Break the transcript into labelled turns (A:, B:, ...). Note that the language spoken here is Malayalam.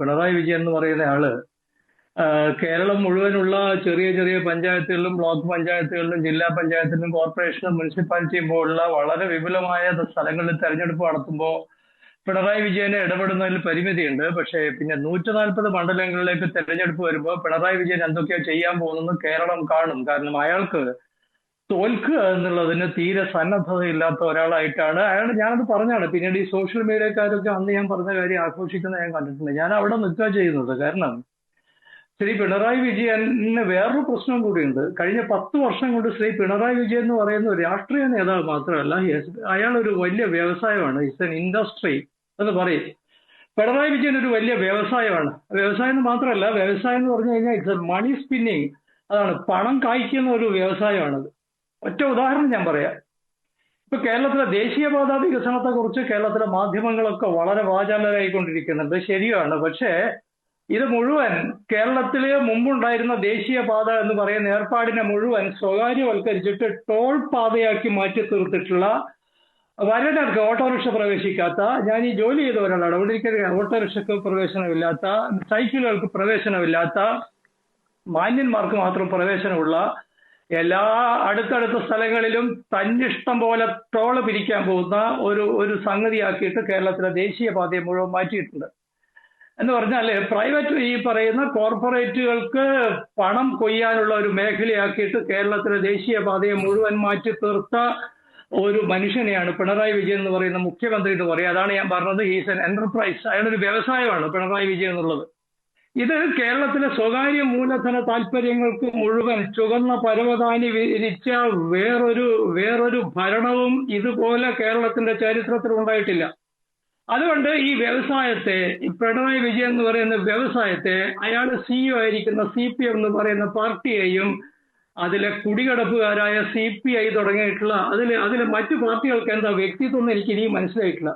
A: പിണറായി വിജയൻ എന്ന് പറയുന്ന ആള് കേരളം മുഴുവനുള്ള ചെറിയ ചെറിയ പഞ്ചായത്തുകളിലും ബ്ലോക്ക് പഞ്ചായത്തുകളിലും ജില്ലാ പഞ്ചായത്തിലും കോർപ്പറേഷനും മുനിസിപ്പാലിറ്റിയും പോലുള്ള വളരെ വിപുലമായ സ്ഥലങ്ങളിൽ തെരഞ്ഞെടുപ്പ് നടത്തുമ്പോൾ പിണറായി വിജയനെ ഇടപെടുന്നതിൽ പരിമിതിയുണ്ട്. പക്ഷേ പിന്നെ 140 മണ്ഡലങ്ങളിലേക്ക് തെരഞ്ഞെടുപ്പ് വരുമ്പോൾ പിണറായി വിജയൻ എന്തൊക്കെയാ ചെയ്യാൻ പോകുന്നത് കേരളം കാണും. കാരണം അയാൾക്ക് തോൽക്കുക എന്നുള്ളതിന് തീരെ സന്നദ്ധതയില്ലാത്ത ഒരാളായിട്ടാണ് ഞാനത് പറഞ്ഞാണ്. പിന്നീട് ഈ സോഷ്യൽ മീഡിയക്കാരൊക്കെ അന്ന് ഞാൻ പറഞ്ഞ കാര്യം ആഘോഷിക്കുന്നത് ഞാൻ കണ്ടിട്ടുണ്ട്. ഞാൻ അവിടെ നിൽക്കുക ചെയ്യുന്നത്. കാരണം ശ്രീ പിണറായി വിജയന് വേറൊരു പ്രശ്നം കൂടിയുണ്ട്. കഴിഞ്ഞ 10 വർഷം കൊണ്ട് ശ്രീ പിണറായി വിജയൻ എന്ന് പറയുന്ന ഒരു രാഷ്ട്രീയ നേതാവ് മാത്രമല്ല, അയാൾ ഒരു വലിയ വ്യവസായമാണ്. ഇറ്റ്സ് എൻ ഇൻഡസ്ട്രി എന്ന് പറയും. പിണറായി വിജയൻ ഒരു വലിയ വ്യവസായമാണ്. വ്യവസായം എന്ന് മാത്രമല്ല, വ്യവസായം എന്ന് പറഞ്ഞു കഴിഞ്ഞാൽ ഇറ്റ്സ് എ മണി സ്പിന്നിങ്. അതാണ്, പണം കായ്ക്കുന്ന ഒരു വ്യവസായമാണത്. ഒറ്റ ഉദാഹരണം ഞാൻ പറയാം. ഇപ്പൊ കേരളത്തിലെ ദേശീയപാത വികസനത്തെ കുറിച്ച് കേരളത്തിലെ മാധ്യമങ്ങളൊക്കെ വളരെ വാചാലരായിക്കൊണ്ടിരിക്കുന്നുണ്ട്. ശരിയാണ്. പക്ഷേ ഇത് മുഴുവൻ കേരളത്തില് മുമ്പുണ്ടായിരുന്ന ദേശീയപാത എന്ന് പറയുന്ന ഏർപ്പാടിനെ മുഴുവൻ സ്വകാര്യവൽക്കരിച്ചിട്ട് ടോൾ പാതയാക്കി മാറ്റി തീർത്തിട്ടുള്ള, വരനർക്ക് ഓട്ടോറിക്ഷ പ്രവേശിക്കാത്ത, ഞാൻ ഈ ജോലി ചെയ്ത ഒരാളാണ്, അവിടെ ഒരിക്കലും ഓട്ടോറിക്ഷക്ക് പ്രവേശനമില്ലാത്ത, സൈക്കിളുകൾക്ക് പ്രവേശനമില്ലാത്ത, മാന്യന്മാർക്ക് മാത്രം പ്രവേശനമുള്ള എല്ലാ അടുത്തടുത്ത സ്ഥലങ്ങളിലും തന്നിഷ്ടം പോലെ ടോള് പിരിക്കാൻ പോകുന്ന ഒരു സംഗതിയാക്കിയിട്ട് കേരളത്തിലെ ദേശീയപാതയെ മുഴുവൻ മാറ്റിയിട്ടുണ്ട്. എന്ന് പറഞ്ഞാൽ പ്രൈവറ്റ് ഈ പറയുന്ന കോർപ്പറേറ്റുകൾക്ക് പണം കൊയ്യാനുള്ള ഒരു മേഖലയാക്കിയിട്ട് കേരളത്തിലെ ദേശീയപാതയെ മുഴുവൻ മാറ്റി തീർത്ത ഒരു മനുഷ്യനെയാണ് പിണറായി വിജയൻ എന്ന് പറയുന്ന മുഖ്യമന്ത്രി എന്ന് പറയുക. അതാണ് ഞാൻ പറഞ്ഞത്, ഹീസ് എൻ എന്റർപ്രൈസ്. അയാളൊരു വ്യവസായമാണ് പിണറായി വിജയൻ എന്നുള്ളത്. ഇത് കേരളത്തിലെ സ്വകാര്യ മൂലധന താല്പര്യങ്ങൾക്ക് മുഴുവൻ ചുവന്ന പരവതാനി വിരിച്ച വേറൊരു ഭരണവും ഇതുപോലെ കേരളത്തിന്റെ ചരിത്രത്തിൽ ഉണ്ടായിട്ടില്ല. അതുകൊണ്ട് ഈ വ്യവസായത്തെ, പിണറായി വിജയൻ എന്ന് പറയുന്ന വ്യവസായത്തെ, അയാൾ സിഇഒ ആയിരിക്കുന്ന CPM എന്ന് പറയുന്ന പാർട്ടിയെയും അതിലെ കുടികടപ്പുകാരായ CPI തുടങ്ങിയിട്ടുള്ള അതിലെ മറ്റു പാർട്ടികൾക്ക് എന്താ വ്യക്തിത്വം എന്ന് എനിക്ക് ഇനിയും മനസ്സിലായിട്ടില്ല.